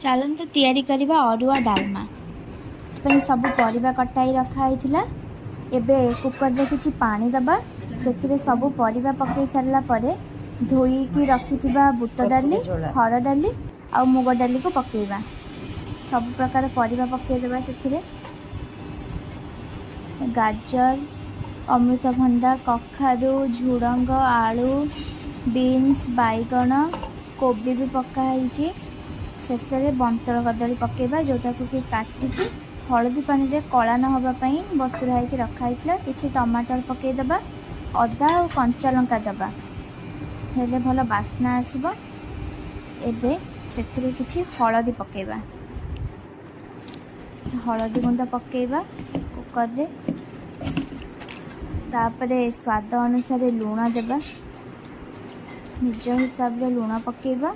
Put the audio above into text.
चलतु तैयारी करवा अरुआ डालमा सब परिबा कटाई रखाई। एबे कुकर रे किछि पानी दबा से सब परिबा पकई सारला परे धोईकी रखिथिबा बुट डाली हरड़ डाली आ मुग डाली को पकेइबा। सब प्रकार परिबा पकेइदेबा से गाजर अमृतभंडा कखारू झुड़ंग आलू बीन्स बैगण कोबी भी पकाई। शेष में बंतर कदली पकेबा जोटा कि काटिकी हलदी पानी रे कला न होगापाई बतुराई रखाई। किसी टमाटर पकईदबा अदा और कंचा लंका दबा हेले भल बास्ना आसब। एबे से किछि हलदी पकेबा हलदी गुंड पकेबा कुकर रे। तापरे स्वाद अनुसार लुण देबा निज हिसाब रे लुण पकेबा।